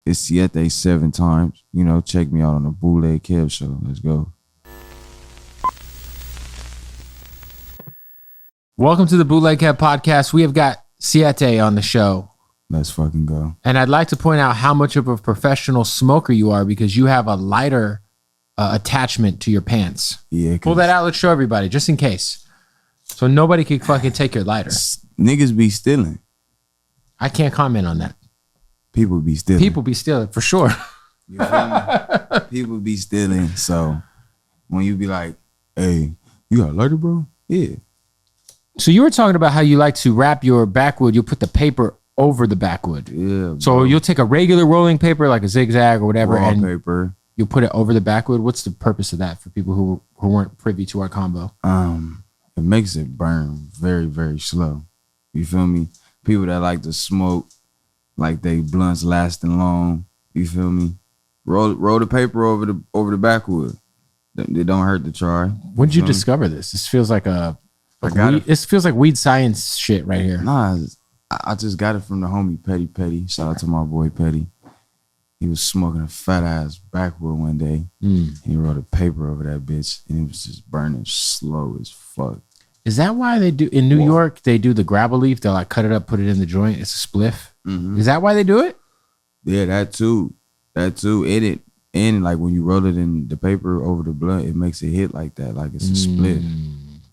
It's Siete7x. You know, check me out on the Bootleg Kev show. Let's go. Welcome to the Bootleg Kev podcast. We have got Siete on the show. Let's fucking go. And I'd like to point out how much of a professional smoker you are because you have a lighter attachment to your pants. Yeah. Pull that out. Let's show everybody, just in case. So nobody can fucking take your lighter. Niggas be stealing. I can't comment on that. People be stealing. People be stealing, for sure. You feel me? People be stealing. So when you be like, hey, you got a lighter, bro? Yeah. So you were talking about how you like to wrap your backwood. You'll put the paper over the backwood. Yeah. So bro. you'll take a regular rolling paper, like a zigzag or whatever, Raw and paper. you'll put it over the backwood. What's the purpose of that for people who weren't privy to our combo? It makes it burn very, very slow. You feel me? People that like to smoke, like they blunts lasting long. You feel me? Roll the paper over the backwood. They don't hurt to try. When did you discover this? This feels like this feels like weed science shit right here. Nah, I just got it from the homie Petty. Shout out to my boy Petty. He was smoking a fat ass backwood one day. He wrote a paper over that bitch, and it was just burning slow as fuck. Is that why they do in New York? They do the grab a leaf. They'll like cut it up, put it in the joint. It's a spliff. Is that why they do it? Yeah, that too. And like when you roll it in the paper over the blunt, it makes it hit like that, like it's a split.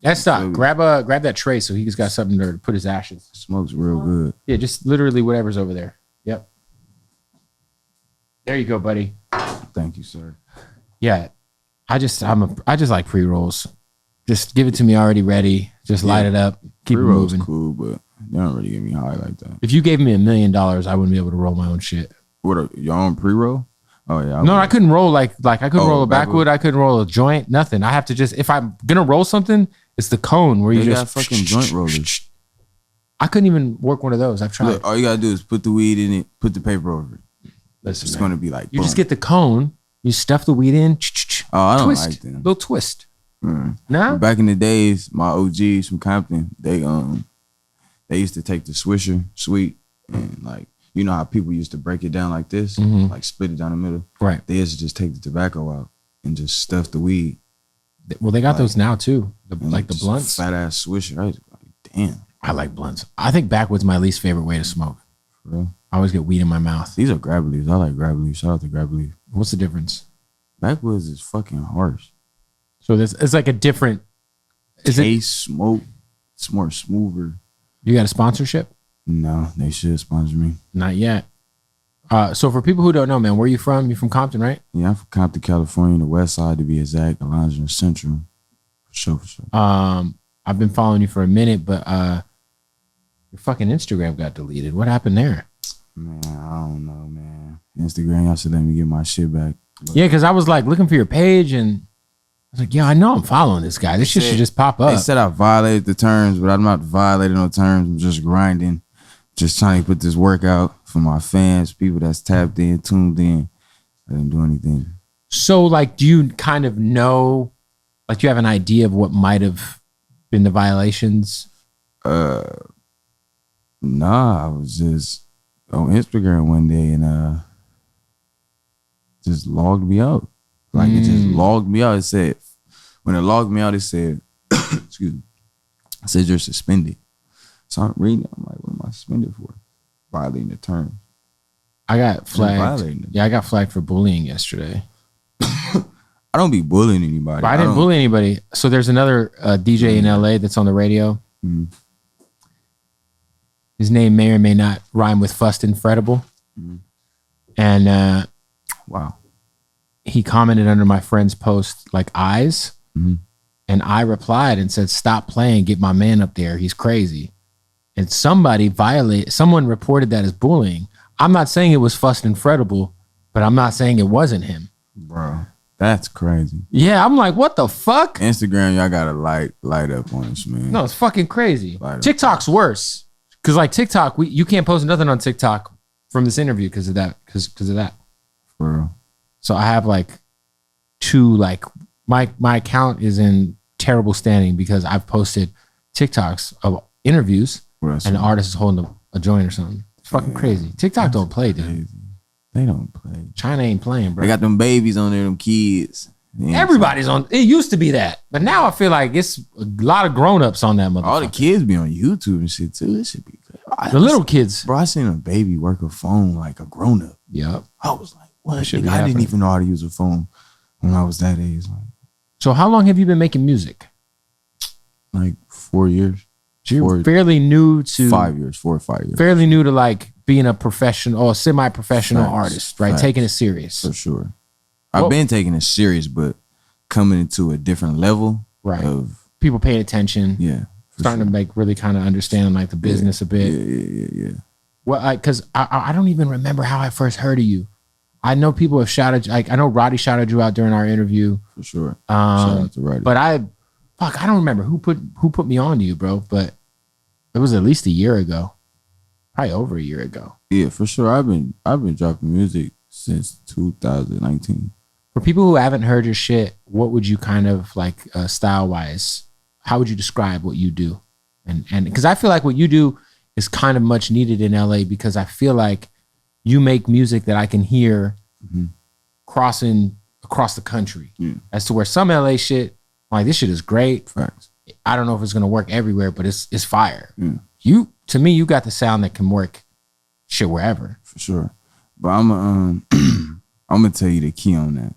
That's stop. Grab that tray so he's got something there to put his ashes. Smokes real good. Yeah, just literally whatever's over there. Yep. There you go, buddy. Thank you, sir. Yeah, I just like pre-rolls. Just give it to me already ready. Just light it up. Keep it moving. Cool, but they don't really get me high like that. If you gave me $1 million, I wouldn't be able to roll my own shit. What your own pre-roll? Oh yeah. No, I couldn't roll like I couldn't roll a backwood. I couldn't roll a joint. Nothing. I have to just if I'm gonna roll something, it's the cone where you just got fucking joint rollers. I couldn't even work one of those. I've tried. Look, all you gotta do is put the weed in it, put the paper over it. Listen, it's man, gonna be like you boom. just get the cone, you stuff the weed in. Oh, I don't twist, like them. little twist. No. Back in the days, my OGs from Compton, they used to take the Swisher sweet and like. You know how people used to break it down like this, like split it down the middle? Right. They used to just take the tobacco out and just stuff the weed. Well, they got those now too. Like the blunts. Fat ass swisher. I was like, damn. I like blunts. I think backwood's my least favorite way to smoke. For real? I always get weed in my mouth. These are grab leaves. I like grab leaves. Shout out to grab leaf. What's the difference? Backwoods is fucking harsh. So it's like a different. Smoke. It's more smoother. You got a sponsorship? No, they should sponsor me. Not yet. So for people who don't know, man, where are you from? You're from Compton, right? Yeah, I'm from Compton, California, the west side to be exact, Alondra Central. For sure. I've been following you for a minute, but your fucking Instagram got deleted. What happened there? Man, I don't know, man. Instagram, y'all should let me get my shit back. Yeah, because I was like looking for your page and I was like, yeah, I know I'm following this guy. This shit should just pop up. They said I violated the terms, but I'm not violating no terms. I'm just grinding. Just trying to put this work out for my fans, people that's tapped in, tuned in. I didn't do anything. So, like, do you kind of know, like, do you have an idea of what might have been the violations? Nah, I was just on Instagram one day and just logged me out. Like, it just logged me out. It said, when it logged me out, it said, excuse me, it said you're suspended. So I'm reading it. I'm like, what am I suspended for? Violating the terms. I got flagged. Yeah, I got flagged for bullying yesterday. I don't be bullying anybody. But I didn't bully anybody. So there's another DJ in LA that's on the radio. His name may or may not rhyme with fussed and frettable. And wow. He commented under my friend's post like eyes. And I replied and said, stop playing, get my man up there. He's crazy. And someone reported that as bullying. I'm not saying it was fussed and frettable, but I'm not saying it wasn't him. Bro, that's crazy. Yeah, I'm like, what the fuck? Instagram, y'all gotta light up on this, man. No, it's fucking crazy. TikTok's worse. Cause like TikTok, you can't post nothing on TikTok from this interview because of that. Because of that. For real. So I have like two, like my account is in terrible standing because I've posted TikToks of interviews and the artist is holding a joint or something. It's fucking crazy. TikTok don't play, dude. They don't play. China ain't playing, bro. They got them babies on there, them kids. Everybody's on. It used to be that, but now I feel like it's a lot of grown-ups on that motherfucker. All the kids be on YouTube and shit too. This should be good. The little kids. Bro, I seen a baby work a phone like a grown-up. Yep. I was like, what? Nigga, I didn't even know how to use a phone when I was that age. So how long have you been making music? Like 4 years. So you're fairly new to 5 years, 4 or 5 years. Fairly new to like being a professional or semi-professional artist, right? Facts. Taking it serious. For sure. I've been taking it serious, but coming into a different level. Right. Of people paying attention. Yeah. Starting to like really kind of understand like the business a bit. Yeah. Well, because I don't even remember how I first heard of you. I know people have shouted, like I know Roddy shouted you out during our interview. For sure. Shout out to Roddy. But I don't remember who put me on to you, bro. But it was at least a year ago, probably over a year ago. Yeah, for sure. I've been dropping music since 2019. For people who haven't heard your shit, what would you kind of like style wise? How would you describe what you do? And because I feel like what you do is kind of much needed in LA because I feel like you make music that I can hear crossing across the country. Yeah. As to where some LA shit, like this shit is great. Facts. I don't know if it's gonna work everywhere, but it's fire. You to me, you got the sound that can work shit wherever. For sure. But I'm gonna tell you the key on that.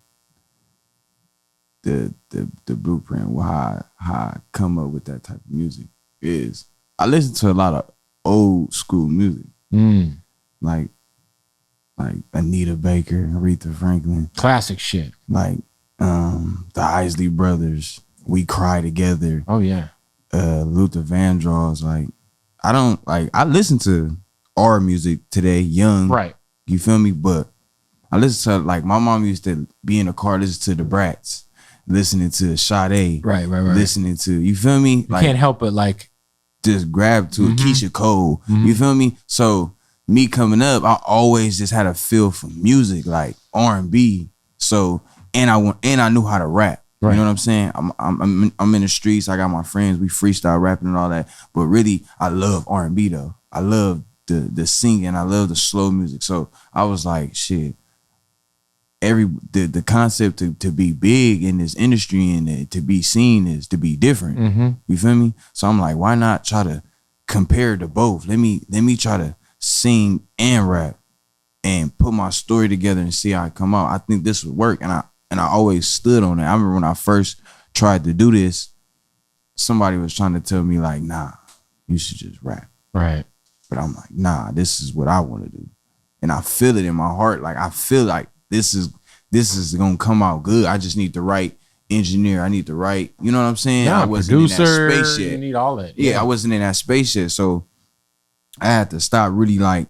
The blueprint, how I come up with that type of music is I listen to a lot of old school music. Like Anita Baker, Aretha Franklin. Classic shit. Like the Isley Brothers, We Cry Together. Oh yeah. Luther Vandross. Like I listen to our music today, young. Right. You feel me? But I listen to like my mom used to be in the car, listen to the Brats, listening to Sade. Right. Listening to, you feel me? You can't help but like just grab to Keisha Cole. You feel me? So me coming up, I always just had a feel for music, like R&B. So and I knew how to rap. Right. You know what I'm saying? I'm in the streets. I got my friends. We freestyle rapping and all that. But really, I love R&B though. I love the singing. I love the slow music. So I was like, shit. The concept to be big in this industry and to be seen is to be different. You feel me? So I'm like, why not try to compare to both? Let me try to sing and rap and put my story together and see how it come out. I think this would work, and I always stood on it. I remember when I first tried to do this, somebody was trying to tell me like, nah, you should just rap. Right. But I'm like, nah, this is what I want to do, and I feel it in my heart. Like I feel like this is gonna come out good. I just need the right engineer. I need the right, you know what I'm saying? Yeah, I wasn't producer, in that space yet. You need all that. Yeah, I wasn't in that space yet. So I had to stop really like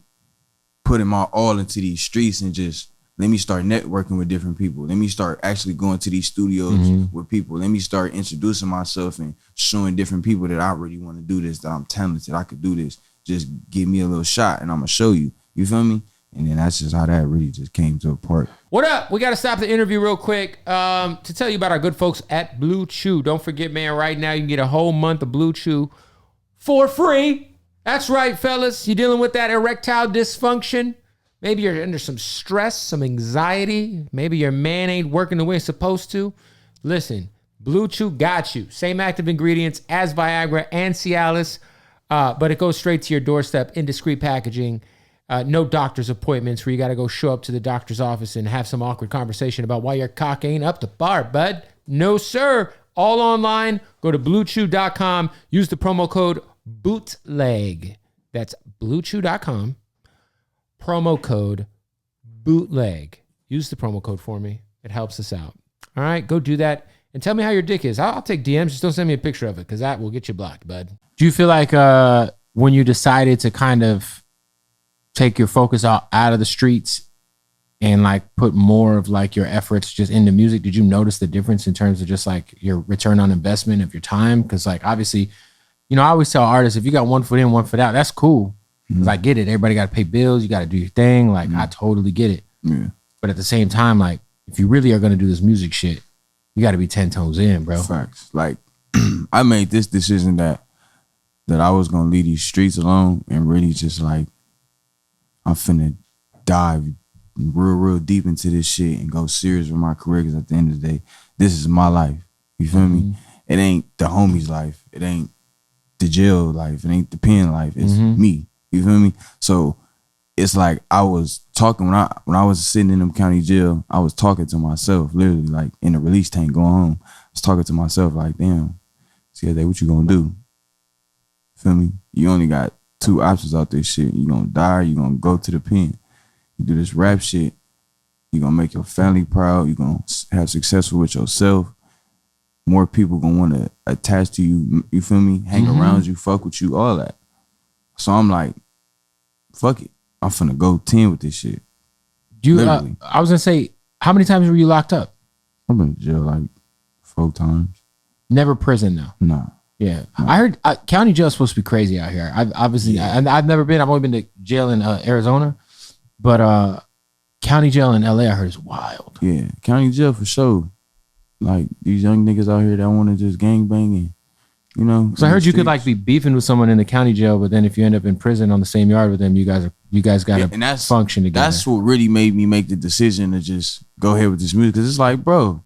putting my all into these streets and just let me start networking with different people. Let me start actually going to these studios with people. Let me start introducing myself and showing different people that I really want to do this, that I'm talented, I could do this. Just give me a little shot and I'm gonna show you. You feel me? And then that's just how that really just came to a part. What up? We got to stop the interview real quick to tell you about our good folks at Blue Chew. Don't forget, man, right now you can get a whole month of Blue Chew for free. That's right, fellas. You're dealing with that erectile dysfunction. Maybe you're under some stress, some anxiety. Maybe your man ain't working the way it's supposed to. Listen, Blue Chew got you. Same active ingredients as Viagra and Cialis, but it goes straight to your doorstep in discreet packaging. No doctor's appointments where you got to go show up to the doctor's office and have some awkward conversation about why your cock ain't up to par, bud. No, sir. All online. Go to bluechew.com. Use the promo code BOOTLEG. That's bluechew.com. Promo code BOOTLEG. Use the promo code for me. It helps us out. All right, go do that. And tell me how your dick is. I'll take DMs. Just don't send me a picture of it because that will get you blocked, bud. Do you feel like when you decided to kind of take your focus out of the streets and like put more of like your efforts just into music, did you notice the difference in terms of just like your return on investment of your time? Because like obviously, you know, I always tell artists, if you got 1 foot in, 1 foot out, that's cool. Because I get it. Everybody got to pay bills. You got to do your thing. Like I totally get it. Yeah. But at the same time, like if you really are going to do this music shit, you got to be 10 toes in, bro. Facts. Like I made this decision that I was going to leave these streets alone and really just like, I'm finna dive real deep into this shit and go serious with my career. Because at the end of the day, this is my life. You feel me? It ain't the homie's life. It ain't the jail life. It ain't the pen life. It's me. You feel me? So it's like I was talking when I was sitting in them county jail. I was talking to myself, literally, like in the release tank going home. I was talking to myself like, damn, Siete, what you gonna do? Feel me? You only got 2 options out this shit. You gonna die or you gonna go to the pen. You do this rap shit, you gonna make your family proud. You gonna have success with yourself. More people gonna want to attach to you. You feel me? Hang around you, fuck with you, all that. So I'm like, fuck it. I'm finna go 10 with this shit. I was gonna say, how many times were you locked up? I've been in jail like 4 times. Never prison though. Nah. Yeah, I heard county jail is supposed to be crazy out here. I've never been. I've only been to jail in Arizona, but county jail in LA I heard is wild. Yeah, county jail for sure. Like these young niggas out here that want to just gangbang and, you know. So I heard you could like be beefing with someone in the county jail, but then if you end up in prison on the same yard with them, you guys got to function together. That's what really made me make the decision to just go ahead with this music, because it's like, bro,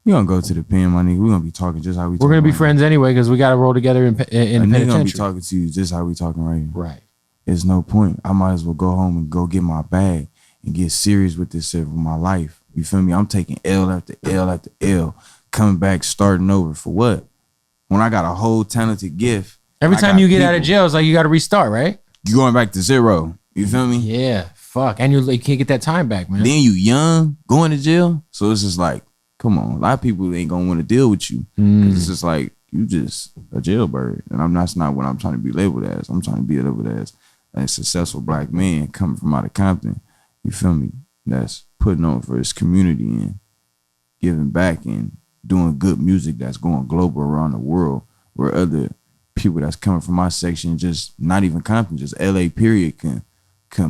you gonna go to the pen, my nigga. We're gonna be talking just how we. We're gonna be friends anyway because we got to roll together in the penitentiary. Gonna be talking to you just how we talking right here. Right. There's no point. I might as well go home and go get my bag and get serious with this shit with my life. You feel me? I'm taking L after L after L, coming back, starting over for what? When I got a whole talented gift. Every time you get out of jail, it's like you got to restart, right? You going back to zero. You feel me? Yeah. Fuck. And you can't get that time back, man. Then you young, going to jail. So it's just like, come on. A lot of people ain't gonna want to deal with you. It's just like, you just a jailbird. And that's not what I'm trying to be labeled as. I'm trying to be labeled as a successful black man coming from out of Compton. You feel me? That's putting on for his community and giving back and doing good music that's going global around the world, where other people that's coming from my section, just not even Compton, just LA period, can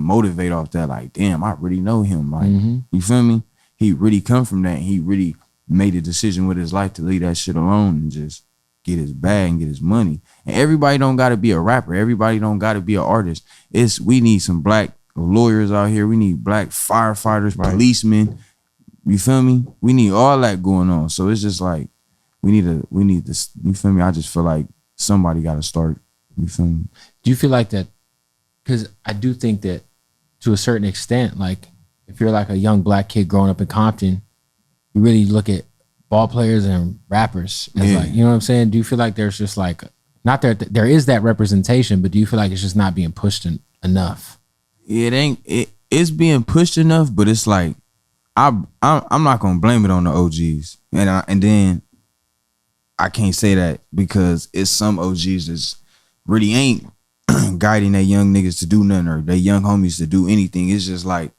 motivate off that. Like, damn, I really know him. Like, you feel me? He really come from that. He really made a decision with his life to leave that shit alone and just get his bag and get his money. And everybody don't gotta be a rapper. Everybody don't gotta be an artist. We need some black lawyers out here. We need black firefighters, policemen. You feel me? We need all that going on. So it's just like, we need this. You feel me? I just feel like somebody gotta start. You feel me? Do you feel like that? Because I do think that to a certain extent, like, if you're like a young black kid growing up in Compton, you really look at ball players and rappers as like, you know what I'm saying? Do you feel like there's just like, not that there is that representation, but do you feel like it's just not being pushed enough? Yeah, it's being pushed enough, but it's like, I'm not gonna blame it on the OGs, and then I can't say that because it's some OGs that's really ain't guiding their young niggas to do nothing or their young homies to do anything. It's just like,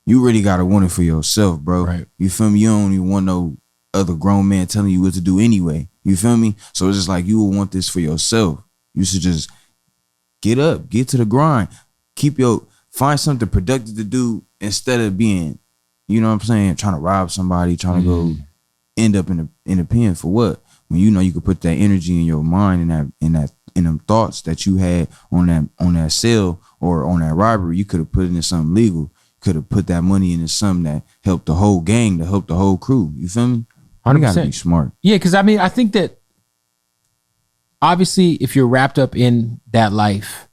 you really gotta want it for yourself, bro. Right. You feel me? You don't even want no other grown man telling you what to do anyway. You feel me? So it's just like, you will want this for yourself. You should just get up, get to the grind, find something productive to do instead of being, you know what I'm saying, trying to rob somebody, trying to go end up in the pen for what? When you know you could put that energy in your mind and in them thoughts that you had on that cell or on that robbery, you could have put it in something legal. Could have put that money into something that helped the whole gang, to help the whole crew. You feel me? 100%. You gotta be smart. Yeah, because I mean, I think that obviously if you're wrapped up in that life,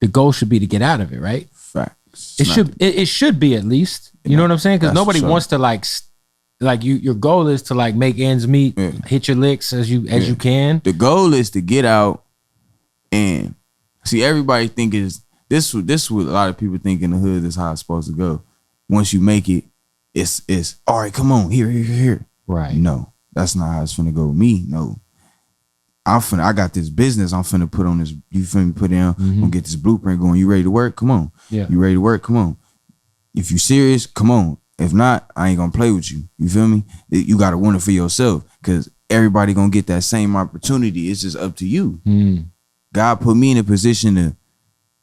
the goal should be to get out of it, right? Facts. It should be at least. You know what I'm saying? Because nobody wants to like your goal is to like make ends meet, hit your licks as you can. The goal is to get out and see, everybody think this what a lot of people think in the hood is how it's supposed to go. Once you make it, it's all right, come on, here. Right. No, that's not how it's finna go with me. No. I got this business I'm finna put on this, you feel me, put down, gonna get this blueprint going. You ready to work? Come on. Yeah. You ready to work? Come on. If you serious, come on. If not, I ain't gonna play with you. You feel me? You gotta want it for yourself, because everybody gonna get that same opportunity. It's just up to you. God put me in a position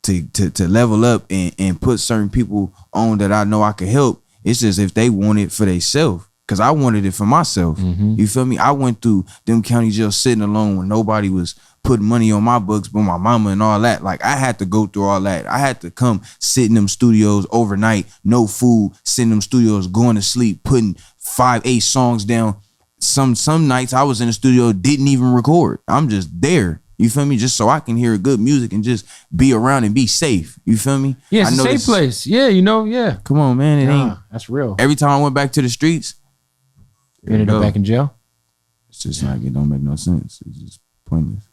to level up and put certain people on that I know I could help. It's just if they want it for themselves. because I wanted it for myself. You feel me? I went through them county jails sitting alone when nobody was putting money on my books but my mama and all that. Like, I had to go through all that. I had to come sit in them studios overnight, no food, sit in them studios, going to sleep, putting 5-8 songs down. Some nights I was in the studio, didn't even record. I'm just there. You feel me? Just so I can hear good music and just be around and be safe. You feel me? Yeah, it's a safe place. Yeah, you know, yeah. Come on, man. It ain't. That's real. Every time I went back to the streets, you ended up back in jail? It's just like, it don't make no sense. It's just pointless.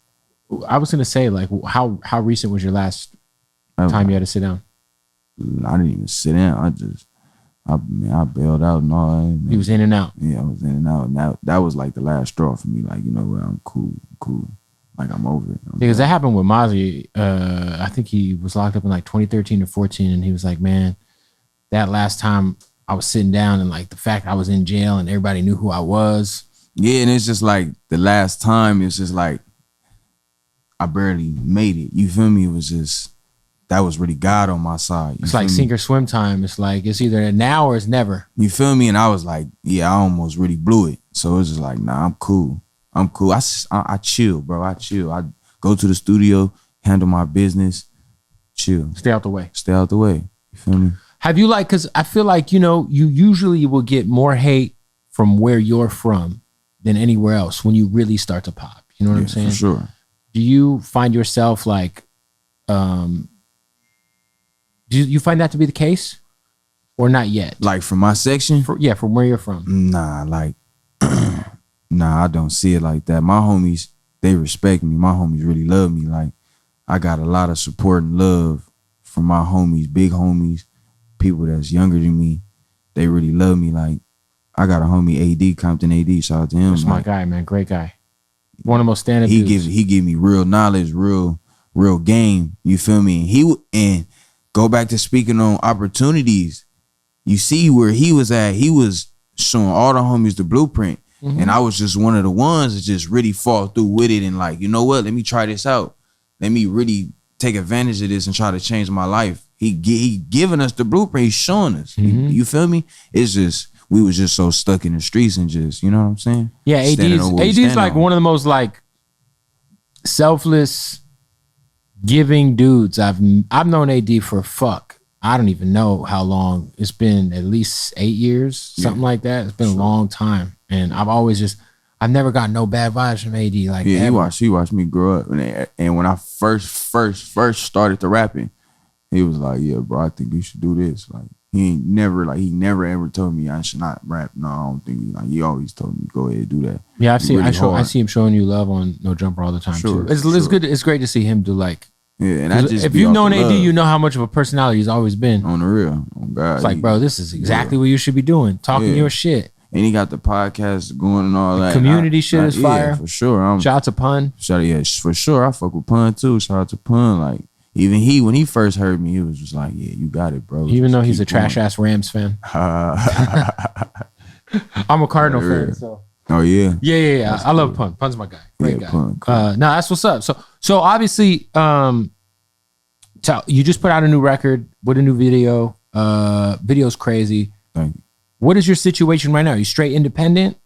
I was going to say, like, how recent was your last time you had to sit down? I didn't even sit down. I bailed out and all that. He was in and out. Yeah, I was in and out. And that was like the last straw for me. Like, you know what? I'm cool. Like, I'm over it. Because that happened with Mozzie. I think he was locked up in like 2013 or 14, and he was like, man, that last time I was sitting down and like the fact I was in jail and everybody knew who I was. Yeah, and it's just like the last time, it's just like I barely made it. You feel me? It was just, that was really God on my side. It's like sink or swim time. It's like, it's either now or it's never. You feel me? And I was like, yeah, I almost really blew it. So it was just like, nah, I'm cool. I chill, bro. I chill. I go to the studio, handle my business, chill. Stay out the way. You feel me? Have you like, because I feel like, you know, you usually will get more hate from where you're from than anywhere else when you really start to pop. You know what I'm saying? For sure. Do you find yourself like, do you find that to be the case or not yet? Like from my section? From where you're from. Nah, like, nah, I don't see it like that. My homies, they respect me. My homies really love me. Like, I got a lot of support and love from my homies, big homies, people that's younger than me. They really love me. Like, I got a homie, AD, Compton AD, shout out to him. That's my guy, man. Great guy. One of the most stand-up dudes. He give me real knowledge, real game. You feel me? And go back to speaking on opportunities. You see where he was at. He was showing all the homies the blueprint. And I was just one of the ones that just really fought through with it and like, you know what? Let me try this out. Let me really take advantage of this and try to change my life. He giving us the blueprint. He's showing us. You feel me? It's just, we was just so stuck in the streets and just, you know what I'm saying? Yeah, AD's like one of the most like selfless, giving dudes. I've known AD for I don't even know how long. It's been at least 8 years, something like that. It's been a long time. And I've never got no bad vibes from AD. Like, yeah, he watched me grow up. And when I first started to rapping, he was like, yeah, bro, I think you should do this. Like, he never ever told me I should not rap. No, I don't think he always told me, go ahead and do that. Yeah, I see him showing you love on No Jumper all the time too. It's good. It's great to see him do like, yeah, and if you've known AD, you know how much of a personality he's always been. On the real. Oh God. It's like, bro, this is exactly what you should be doing. Talking your shit. And he got the podcast going and all that. Community shit is fire. Yeah, for sure. Shout out to Pun. For sure. I fuck with Pun too. Shout out to Pun. Like, even when he first heard me, he was just like, yeah, you got it, bro. Even though he's a trash ass Rams fan. I'm a Cardinal fan. So. Oh yeah. Yeah. That's I love Pun. Pun's my guy. Great guy. Pun, cool. No, that's what's up. So obviously, you just put out a new record with a new video. Video's crazy. Thank you. What is your situation right now? Are you straight independent?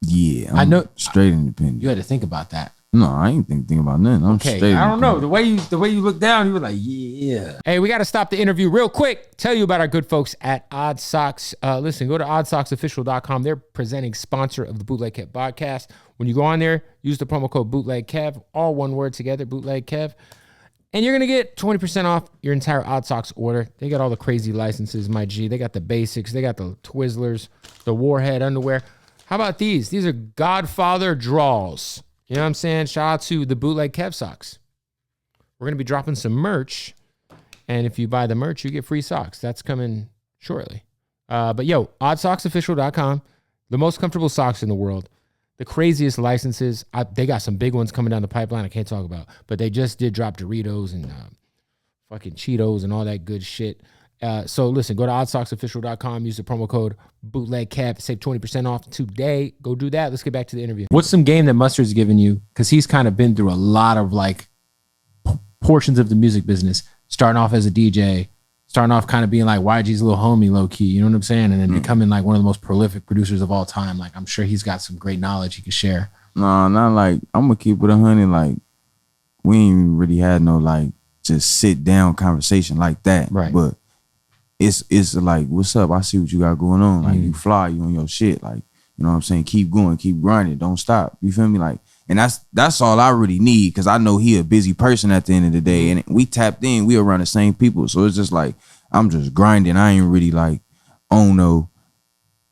Yeah, I know straight independent. You had to think about that. No, I ain't think about nothing. I'm straight. I don't know. The way you look down, you were like, yeah. Hey, we got to stop the interview real quick. Tell you about our good folks at Odd Socks. Listen, go to oddsocksofficial.com. They're presenting sponsor of the Bootleg Kev podcast. When you go on there, use the promo code Bootleg Kev, all one word together, Bootleg Kev. And you're going to get 20% off your entire Odd Socks order. They got all the crazy licenses, my G. They got the basics. They got the Twizzlers, the Warhead underwear. How about these? These are Godfather draws. You know what I'm saying? Shout out to the Bootleg Kev socks. We're going to be dropping some merch. And if you buy the merch, you get free socks. That's coming shortly. But yo, oddsocksofficial.com. The most comfortable socks in the world. The craziest licenses. They got some big ones coming down the pipeline I can't talk about. But they just did drop Doritos and fucking Cheetos and all that good shit. So listen, go to oddsocksofficial.com. Use the promo code BootlegKev. Save 20% off today. Go do that. Let's get back to the interview. What's some game that Mustard's given you? Because he's kind of been through a lot of like portions of the music business. Starting off as a DJ, starting off kind of being like YG's little homie, low key, you know what I'm saying? And then becoming like one of the most prolific producers of all time. Like, I'm sure he's got some great knowledge he can share. No, not like, I'm gonna keep it 100. Like, we ain't really had no like just sit down conversation like that. Right. But it's like, what's up? I see what you got going on. Like, you fly, you on your shit. Like, you know what I'm saying? Keep going, keep grinding, don't stop. You feel me? Like, and that's all I really need, because I know he a busy person at the end of the day. And we tapped in, we around the same people. So it's just like, I'm just grinding. I ain't really like on no,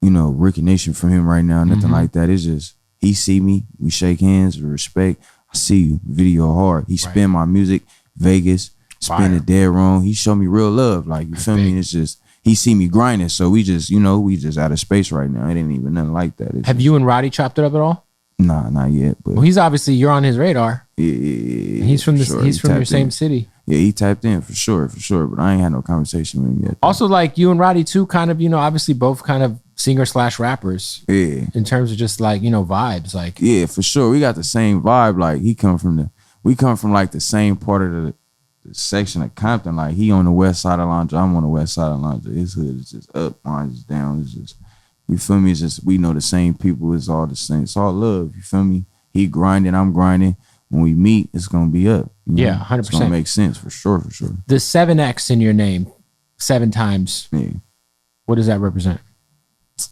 recognition from him right now, nothing like that. It's just, he see me, we shake hands, respect. I see you, video hard. He spin my music, Vegas, spin it dead wrong. He showed me real love. Like, you feel me? It's just, he see me grinding. So we just, we just out of space right now. It ain't even nothing like that. It's Have you and Roddy chopped it up at all? Nah, not yet. But well, he's obviously, you're on his radar. Yeah. He's from sure. He's from your same city. Yeah, he tapped in for sure. But I ain't had no conversation with him yet. Also, like you and Roddy too, kind of, obviously both kind of singer/rappers. Yeah. In terms of just like, vibes. Like, yeah, for sure. We got the same vibe. Like, we come from like the same part of the section of Compton. Like, he on the west side of Londra, I'm on the west side of Londra. His hood is just up, mine is down. It's just, you feel me? It's just, we know the same people. It's all the same. It's all love. You feel me? He grinding, I'm grinding. When we meet, it's gonna be up. Yeah, 100%. It's gonna make sense for sure. The 7X in your name, 7 times. Yeah. What does that represent?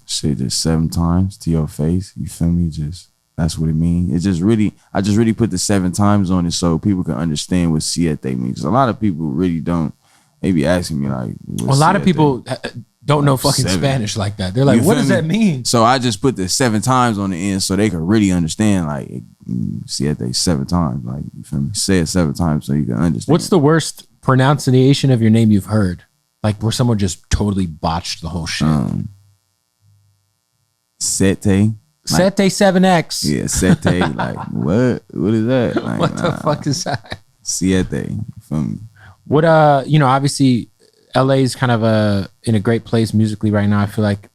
Shit, just 7 times to your face. You feel me? Just, that's what it means. It's just really, I just really put the 7 times on it so people can understand what Siete means. A lot of people really don't. They be asking me like, a lot of people don't know fucking 7. Spanish like that. They're like, what does that mean? So I just put the 7 times on the end so they can really understand, like, Siete 7 times. Like, you feel me? Say it 7 times so you can understand. What's the worst pronunciation of your name you've heard? Like, where someone just totally botched the whole shit. Siete. Like, Siete 7X. Yeah, Siete. Like, what? What is that? Like, what the fuck is that? Siete. You feel me? What, obviously, LA is kind of in a great place musically right now. I feel like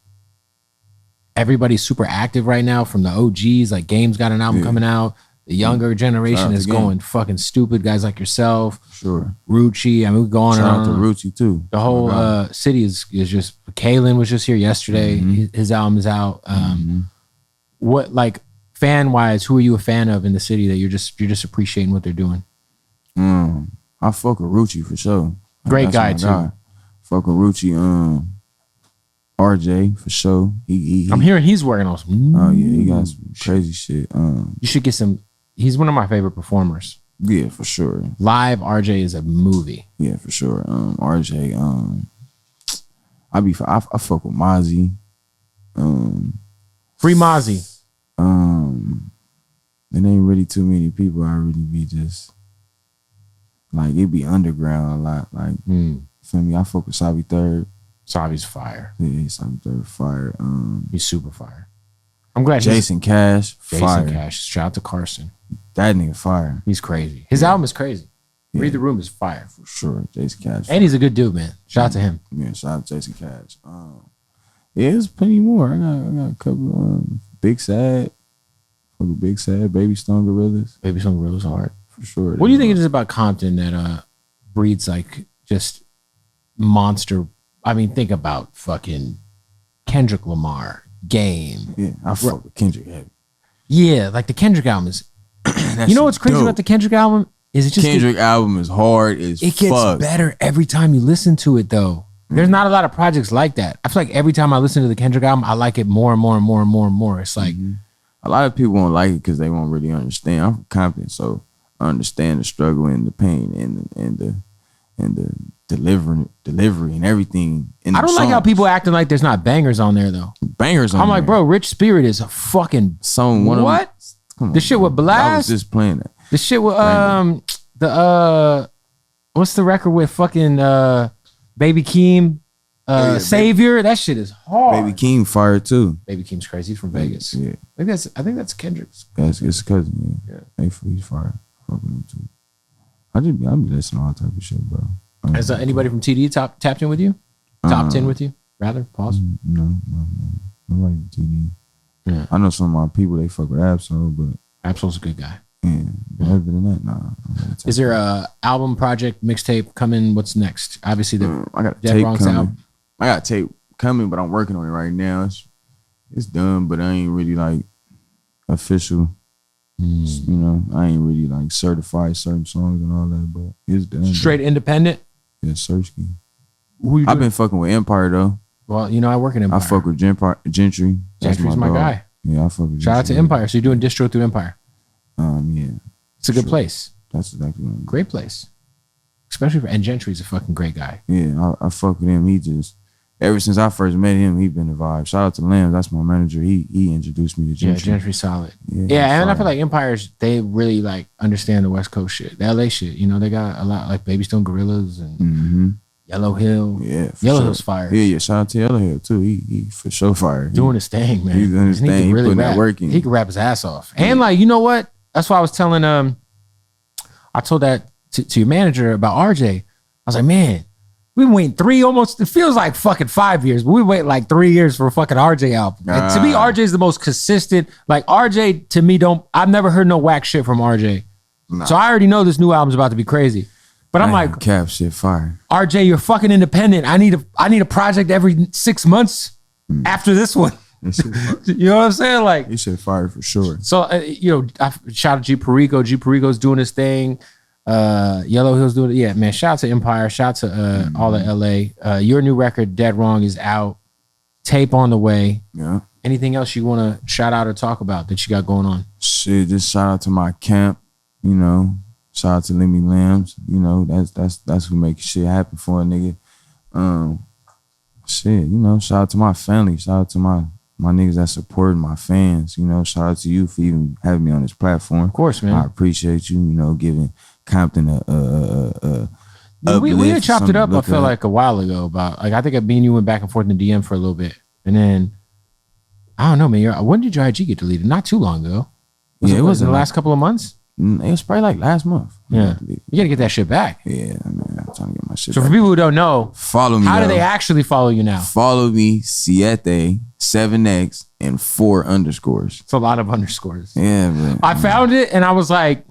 everybody's super active right now, from the OGs. Like, Game's got an album coming out. The younger generation is going fucking stupid. Guys like yourself, sure. Rucci. I mean, we go on and on. Shout out to Rucci too. The whole city is just. Kalen was just here yesterday. His album is out. What, like, fan wise, who are you a fan of in the city that you're just appreciating what they're doing? I fuck with Rucci for sure. Great guy too. Fuck with Rucci. RJ for sure. He I'm hearing he's working on some. Oh yeah, he got some crazy shit. You should get some. He's one of my favorite performers. Yeah, for sure. Live RJ is a movie. Yeah, for sure. RJ. I fuck with Mozzie. Free Mozzie. There ain't really too many people. I really be just like, it be underground a lot. Like, feel me? I fuck with Savi Third. Savi's fire. Yeah, Savi Third fire. He's super fire. I'm glad. Jason Cash, fire. Jason Cash. Shout out to Carson. That nigga fire. He's crazy. His album is crazy. Yeah. Read the Room is fire. For sure. Jason Cash. And he's a good dude, man. Shout out to him. Yeah, shout out to Jason Cash. Yeah, there's plenty more. I got a couple. Big Sad. Fucking Big Sad. Baby Stone Gorillas. Baby Stone Gorillas hard. For sure. What do you think it is about Compton that breeds like just monster? I mean, think about fucking Kendrick Lamar, Game. Yeah, I fuck with Kendrick heavy. Yeah, like the Kendrick album is. You know what's crazy about the Kendrick album? Is it just Kendrick album is hard as fuck. It gets better every time you listen to it, though. There's not a lot of projects like that. I feel like every time I listen to the Kendrick album, I like it more and more and more and more and more. It's like a lot of people won't like it because they won't really understand. I'm from Compton, so I understand the struggle and the pain and the delivery and everything. I don't like how people acting like there's not bangers on there though. Bangers on there. I'm like, bro, Rich Spirit is a fucking song. What? Come on, the shit with Blast. I was just playing that. The shit with what's the record with fucking Baby Keem? Savior. That shit is hard. Baby Keem fire too. Baby Keem's crazy. He's from Vegas. Yeah. I think that's Kendrick's. That's his cousin. Yeah. He's fire. Fuck with him too. I be listening to all type of shit, bro. Has anybody from TD tapped in with you? Top 10 with you? Rather? Pause. No. Nobody from TD. Yeah. I know some of my people, they fuck with Absol, but Absol's a good guy. Yeah. But other than that, nah. Is there a album, project, mixtape coming? What's next? Obviously, the I got a Dead tape Wrong's coming. album. I got a tape coming, but I'm working on it right now. It's done, but I ain't really like official. You know, I ain't really like certified certain songs and all that, but it's done. Straight independent. Yeah, Searchkey. Who you I've doing? been fucking with Empire though. Well, you know, I work in Empire. I fuck with Gentry. That's Gentry's my dog. guy. Yeah, I fuck with Shout out to Gentry. Empire. So you're doing distro through Empire. Yeah. It's a good Sure. place. That's exactly what I'm doing. Great place. Especially for, and Gentry's a fucking great guy. Yeah, I fuck with him. He just, ever since I first met him, he been the vibe. Shout out to Lambs, that's my manager. He introduced me to Gentry. Yeah, Gentry's solid. Yeah, and I fire. feel like Empires, they really like understand the West Coast shit. The LA shit, you know, they got a lot like Baby Stone Gorillas and Yellow Hill. Yeah, for Yellow sure. Hill's fire. Yeah, shout out to Yellow Hill too. He for sure fire. Doing his thing, man. He's doing his And thing. He putting that rap. work in. He can rap his ass off. And like, you know what? That's why I was telling I told that to your manager about RJ. I was like, man, we wait it feels like fucking 5 years, but we wait like 3 years for a fucking RJ album. And to me, RJ is the most consistent. Like RJ, to me, I've never heard no whack shit from RJ. Nah. So I already know this new album's about to be crazy. But I'm like, cap shit fire. RJ, you're fucking independent. I need a project every 6 months after this one. You know what I'm saying? Like, He shit fire for sure. so, you know, I shout out to G Perico. G Perico's doing his thing. Yellow Hill's doing it. Yeah, man. Shout out to Empire. Shout out to all of LA. Your new record, Dead Wrong, is out. Tape on the way. Yeah. Anything else you want to shout out or talk about that you got going on? Shit, just shout out to my camp, you know. Shout out to Lemmy Lambs, you know, that's who make shit happen for a nigga. Shit, you know, shout out to my family, shout out to my niggas that supported my fans, you know, shout out to you for even having me on this platform. Of course, man. I appreciate you, you know, giving Compton We had chopped it up, I look feel at. like a while ago about, like, I think me and you went back and forth in the DM for a little bit. And then, I don't know, man. When did your IG get deleted? Not too long ago. Yeah, it was in wasn't the last couple of months. It was probably like last month. Yeah. You got to get that shit back. Yeah, man, I'm trying to get my shit So back. for people who don't know, Follow me, how do though. they actually follow you now? Follow me, Siete7x and 4 underscores. It's a lot of underscores. Yeah, man. I found it and I was like,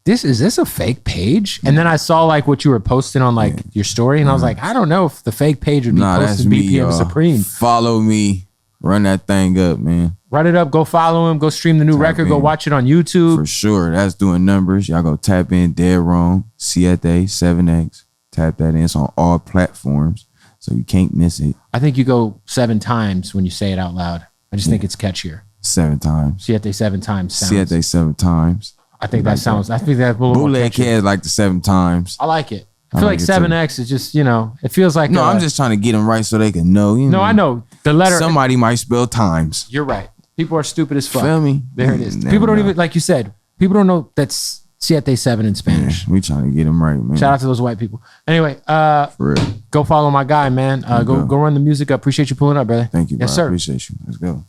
is this a fake page? And then I saw like what you were posting on like your story, and I was like, I don't know if the fake page would be Nah, that's posting me, BPM y'all. Supreme. Follow me. Run that thing up, man. Run it up, go follow him, go stream the new record, go in. watch it on YouTube. For sure. That's doing numbers. Y'all go tap in Dead Wrong, Siete7x. Tap that in. It's on all platforms, so you can't miss it. I think you go 7 times when you say it out loud. I just think it's catchier. 7 times. Siete 7 times sounds. Siete 7 times. I think that sounds. I think that's a little more Bootleg catchy. has like the 7 times. I like it. I I feel like like it too. 7X is just, you know, it feels like. No, I'm just trying to get them right so they can know. You No, know, I know the letter. Somebody might spell times. You're right. People are stupid as fuck. Feel me? There it is. Never People don't know. even, like you said, people don't know that's Siete 7 in Spanish. We trying to get them right, man. Shout out to those white people. Anyway, For real. go follow my guy, man. Go run the music up. Appreciate you pulling up, brother. Thank you, bro. Yes, sir. I appreciate you. Let's go.